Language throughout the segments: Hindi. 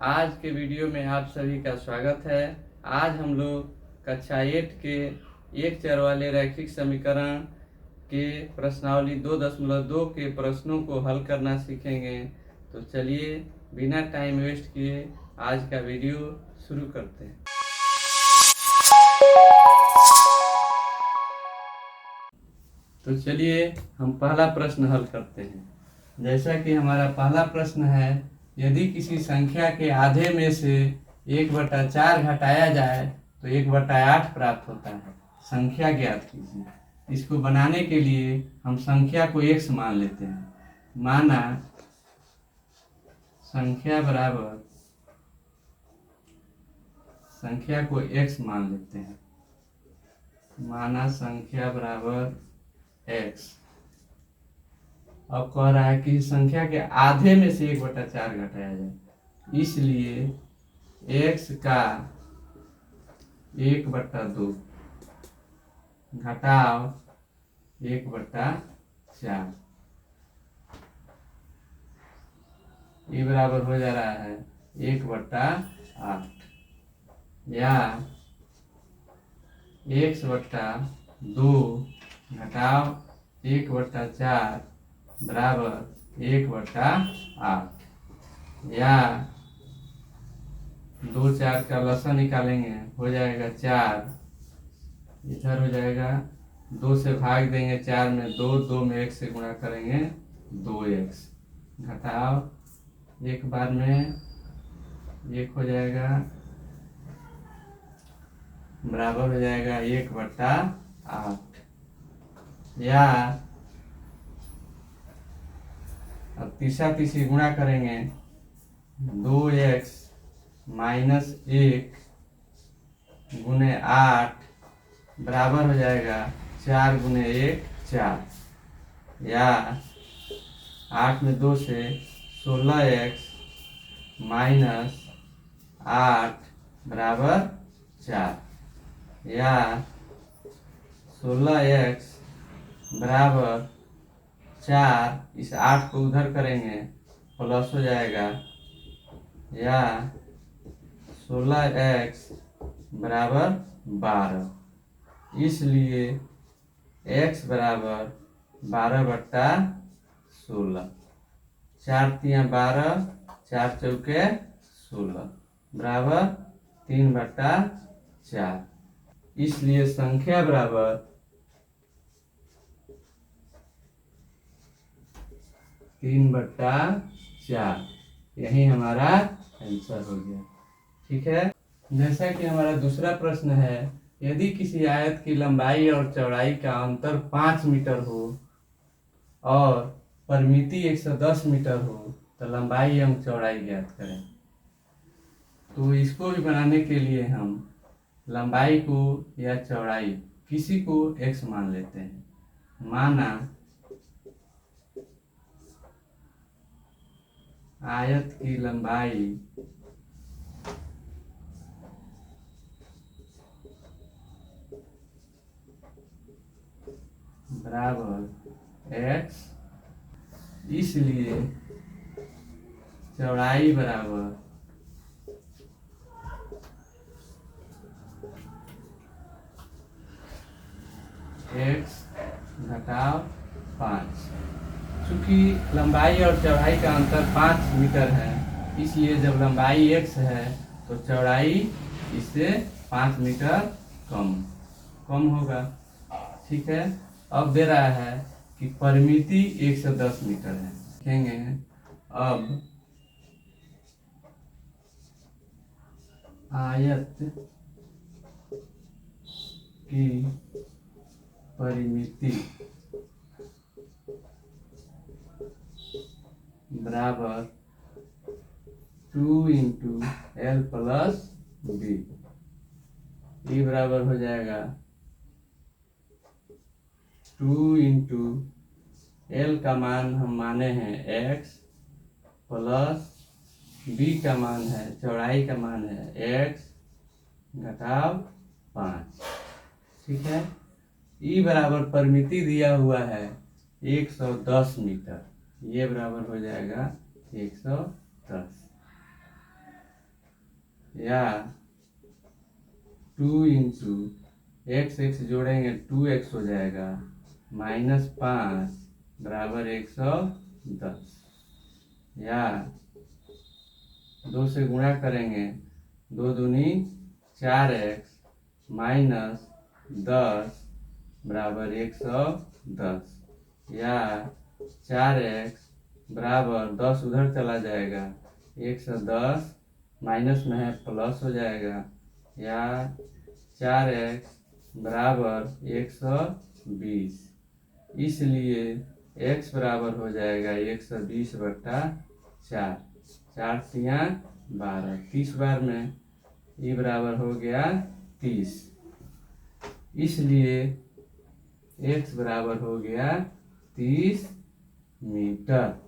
आज के वीडियो में आप सभी का स्वागत है। आज हम लोग कक्षा 8 के एक चर वाले रैखिक समीकरण के प्रश्नावली 2.2 के प्रश्नों को हल करना सीखेंगे। तो चलिए बिना टाइम वेस्ट किए आज का वीडियो शुरू करते हैं। तो चलिए हम पहला प्रश्न हल करते हैं। जैसा कि हमारा पहला प्रश्न है, यदि किसी संख्या के आधे में से 1/4 घटाया जाए तो 1/8 प्राप्त होता है। संख्या ज्ञात कीजिए। इसको बनाने के लिए हम संख्या को x मान लेते हैं। माना संख्या बराबर संख्या को x मान लेते हैं। माना संख्या बराबर x। अब कह रहा है कि संख्या के आधे में से 1/4 घटाया जाए, इसलिए x का 1/2 घटाव 1/4 ये बराबर हो जा रहा है 1/8 या x/2 घटाव 1/4 बराबर 1/8 या 2 4 का लसा निकालेंगे, हो जाएगा 4। इधर हो जाएगा 2 से भाग देंगे 4 में 2 में 1 से गुणा करेंगे 2x घटाव एक बार में 1 हो जाएगा बराबर हो जाएगा 1/8 या अब तीसरी गुणा करेंगे 2x - 1 गुने 8 बराबर हो जाएगा 4 गुने 1 4 या 8 में 2 से 16x - 8 बराबर 4 या 16x बराबर 4। इस 8 को उधर करेंगे प्लस हो जाएगा या 16x बराबर 12। इसलिए x बराबर 12/16। 4 तिया 12, 4 चौके 16 बराबर 3/4। इसलिए संख्या बराबर 3/4। यही हमारा आंसर हो गया। ठीक है। जैसा कि हमारा दूसरा प्रश्न है, यदि किसी आयत की लंबाई और चौड़ाई का अंतर 5 मीटर हो और परिमिति 110 मीटर हो तो लंबाई एवं चौड़ाई ज्ञात करें। तो इसको भी बनाने के लिए हम लंबाई को या चौड़ाई किसी को x मान लेते हैं। माना आयत की लंबाई बराबर x, इसलिए चौड़ाई बराबर x घटाव 5। चूंकि लंबाई और चौड़ाई का अंतर 5 मीटर है, इसलिए जब लंबाई x है तो चौड़ाई इससे 5 मीटर कम होगा। ठीक है। अब दे रहा है कि परिमिति 110 मीटर है। लिखेंगे अब आयत की परिमिति बराबर 2 × L + B। ये बराबर हो जाएगा 2 × L का मान हम माने हैं x प्लस B का मान है, चौड़ाई का मान है x घटाव 5। ठीक है। ई बराबर परिमिति दिया हुआ है 110 मीटर, ये बराबर हो जाएगा 110। या 2 x x जोड़ेंगे 2x हो जाएगा, -5 बराबर 110, या 2 से गुणा करेंगे, 2 दूनी 4x -10 बराबर 110, या 4x बराबर 10 उधर चला जाएगा, 110 माइनस में है प्लस हो जाएगा, या 4x बराबर 120, इसलिए x बराबर हो जाएगा 120/4, 4 तिया 12, 30 बार में ये बराबर हो गया 30, इसलिए x बराबर हो गया 30 मीटर।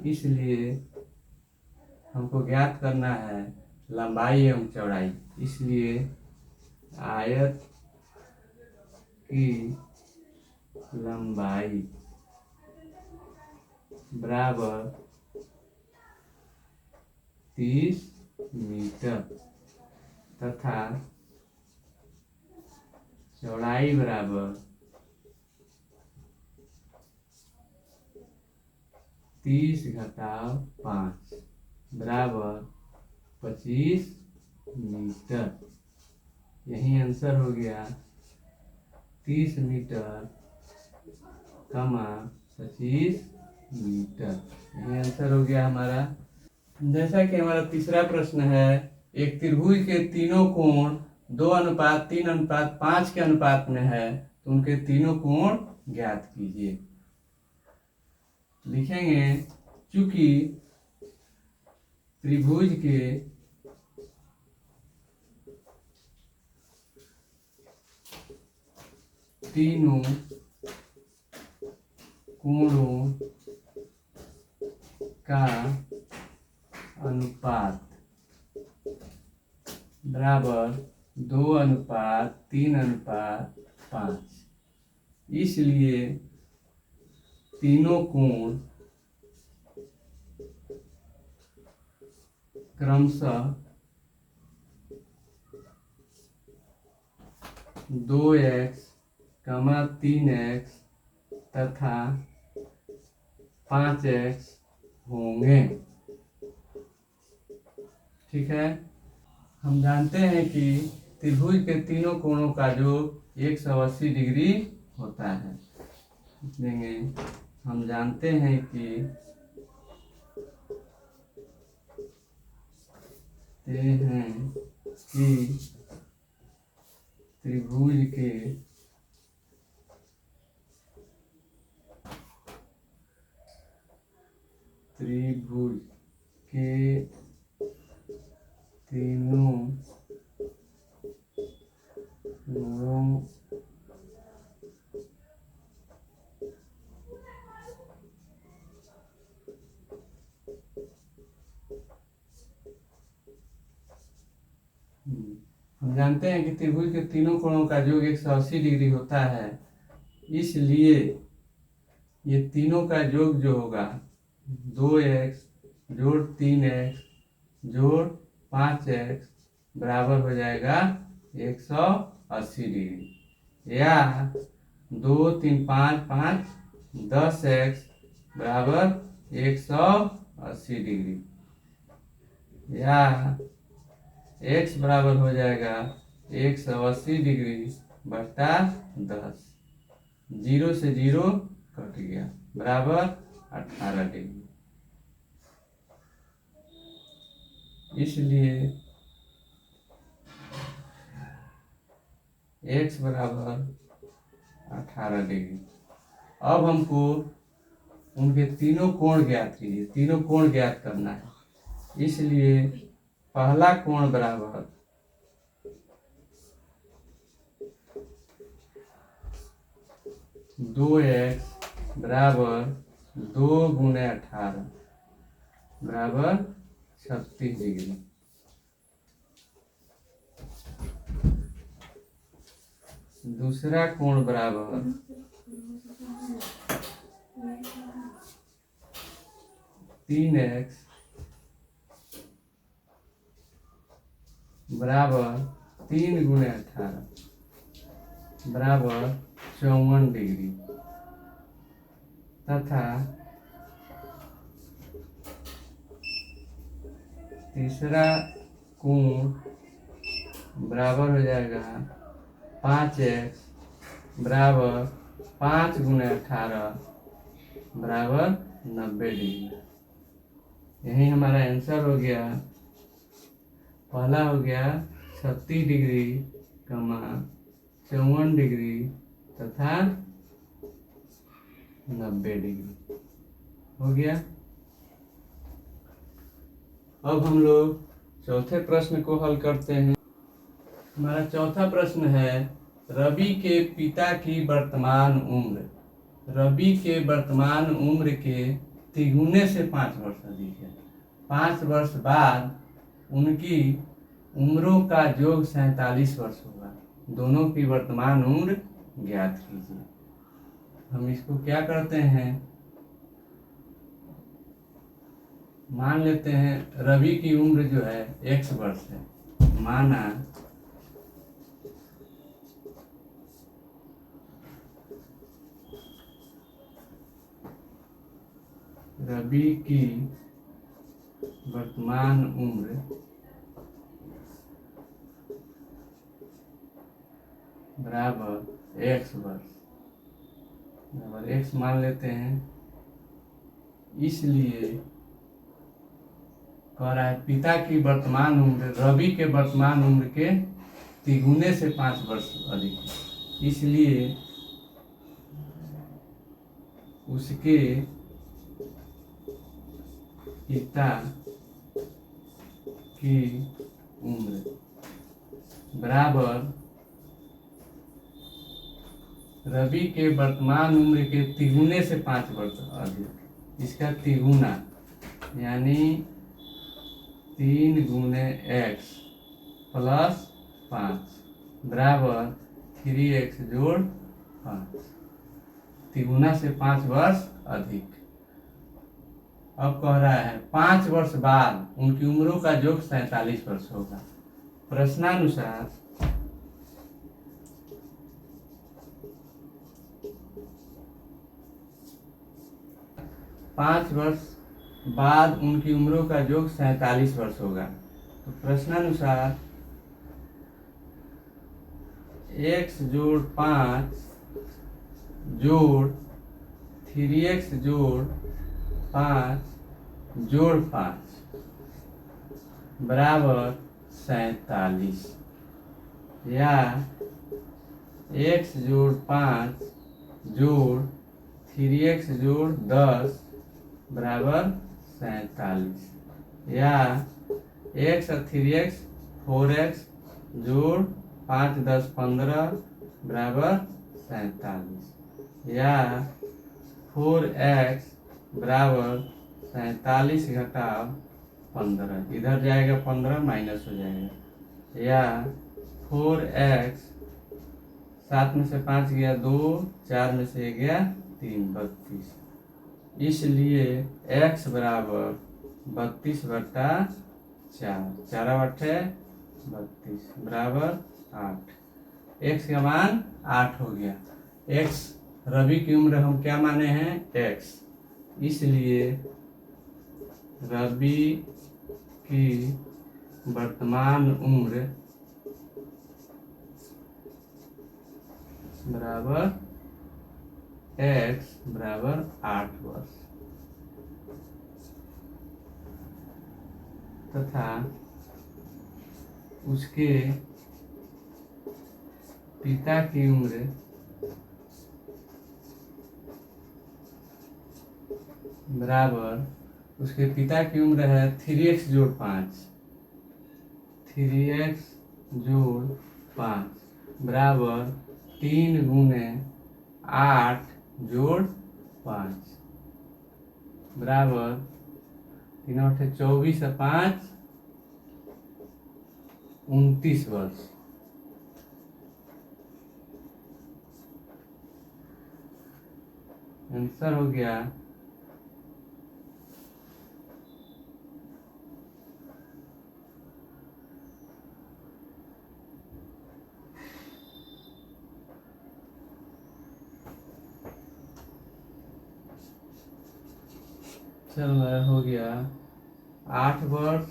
इसलिए हमको ज्ञात करना है लंबाई एवं चौड़ाई, इसलिए आयत की लंबाई बराबर 30 मीटर तथा चौड़ाई बराबर 30-5 बराबर 25 मीटर। यही आंसर हो गया 30 मीटर, 25 मीटर, यही आंसर हो गया हमारा। जैसा कि हमारा तीसरा प्रश्न है, एक त्रिभुज के तीनों कोण 2:3:5 के अनुपात में है, तो उनके तीनों कोण ज्ञात कीजिए। लिखेंगे, चूंकि त्रिभुज के तीनों कोणों का अनुपात बराबर 2:3:5, इसलिए तीनों कोण क्रमशः 2x, 3x तथा 5x होंगे। ठीक है, हम जानते हैं कि त्रिभुज के तीनों कोणों का योग 180 डिग्री होता है। देंगे, हम जानते हैं कि त्रिभुज के तीनों कोणों हम जानते हैं कि त्रिभुज के तीनों कोणों का योग 180 डिग्री होता है, इसलिए ये तीनों का योग जो होगा 2x जोड़ 3x जोड़ 5x बराबर हो जाएगा 180 डिग्री, या 2 3 5 5 10x बराबर 180 डिग्री, या x बराबर हो जाएगा 180 डिग्री बटा 10, 0 से 0 कट गया, बराबर 18 डिग्री। इसलिए x बराबर 18 डिग्री। अब हमको उनके तीनों कोण ज्ञात कीजिए, तीनों कोण ज्ञात करना है, इसलिए पहला कोण बराबर 2x बराबर 2 गुणे 18 बराबर 36 डिग्री। दूसरा कोण बराबर 3x बराबर 3 × 18 बराबर 54 डिग्री तथा तीसरा कोण बराबर हो जाएगा 5x बराबर 5 × 18 बराबर 90 डिग्री। यही हमारा आंसर हो गया। पहला हो गया 36 डिग्री, 54 डिग्री तथा 90 डिग्री हो गया। अब हम लोग चौथे प्रश्न को हल करते हैं। हमारा चौथा प्रश्न है, रवि के पिता की वर्तमान उम्र रवि के वर्तमान उम्र के तिगुने से 5 वर्ष अधिक है। 5 वर्ष बाद उनकी उम्रों का योग 47 वर्ष होगा। दोनों की वर्तमान उम्र ज्ञात कीजिए। हम इसको क्या करते हैं, मान लेते हैं रवि की उम्र जो है x वर्ष है। माना रवि की वर्तमान उम्र बराबर x वर्ष बराबर x मान लेते हैं। इसलिए कह रहा है पिता की वर्तमान उम्र रवि के वर्तमान उम्र के तिगुने से 5 वर्ष अधिक है। इसलिए उसके पिता की उम्र बराबर रवि के वर्तमान उम्र के तिगुने से 5 वर्ष अधिक। इसका तिगुना यानी 3 × x + 5 बराबर 3x + 5। तिगुना से 5 वर्ष अधिक। अब कह रहा है 5 वर्ष बाद उनकी उम्रों का योग 47 वर्ष होगा। प्रश्नानुसार 5 वर्ष बाद उनकी उम्रों का योग 47 वर्ष होगा। तो प्रश्नानुसार x + 5 + 3x + 5 + 5 बराबर 47 या x + 5 + 3x + 10 बराबर 47 या x और 3x 4x + 5 + 10 = 15 बराबर 47 या 4x बराबर 47 - 15 इधर जाएगा 15 माइनस हो जाएगा या 4x 7 में से 5 गया 2, 4 में से 1 गया 3, 32। इसलिए x बराबर 32/4 4 बटे 32 बराबर 8। x का मान 8 हो गया। x रवि की उम्र हम क्या माने हैं x, इसलिए रवि की वर्तमान उम्र बराबर x बराबर 8 वर्ष तथा उसके पिता की उम्र बराबर उसके पिता की उम्र है 3x + 5 3x + 5 बराबर 3 × 8 + 5 बराबर 3 × 8 = 24 और 5 29 वर्ष। आंसर हो गया आंसर हमारा हो गया 8 वर्ष,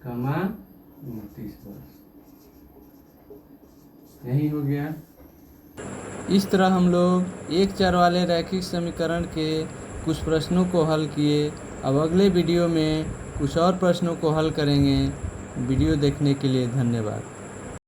29 वर्ष, यही हो गया। इस तरह हम लोग 1 4 वाले रैखिक समीकरण के कुछ प्रश्नों को हल किए। अब अगले वीडियो में कुछ और प्रश्नों को हल करेंगे। वीडियो देखने के लिए धन्यवाद।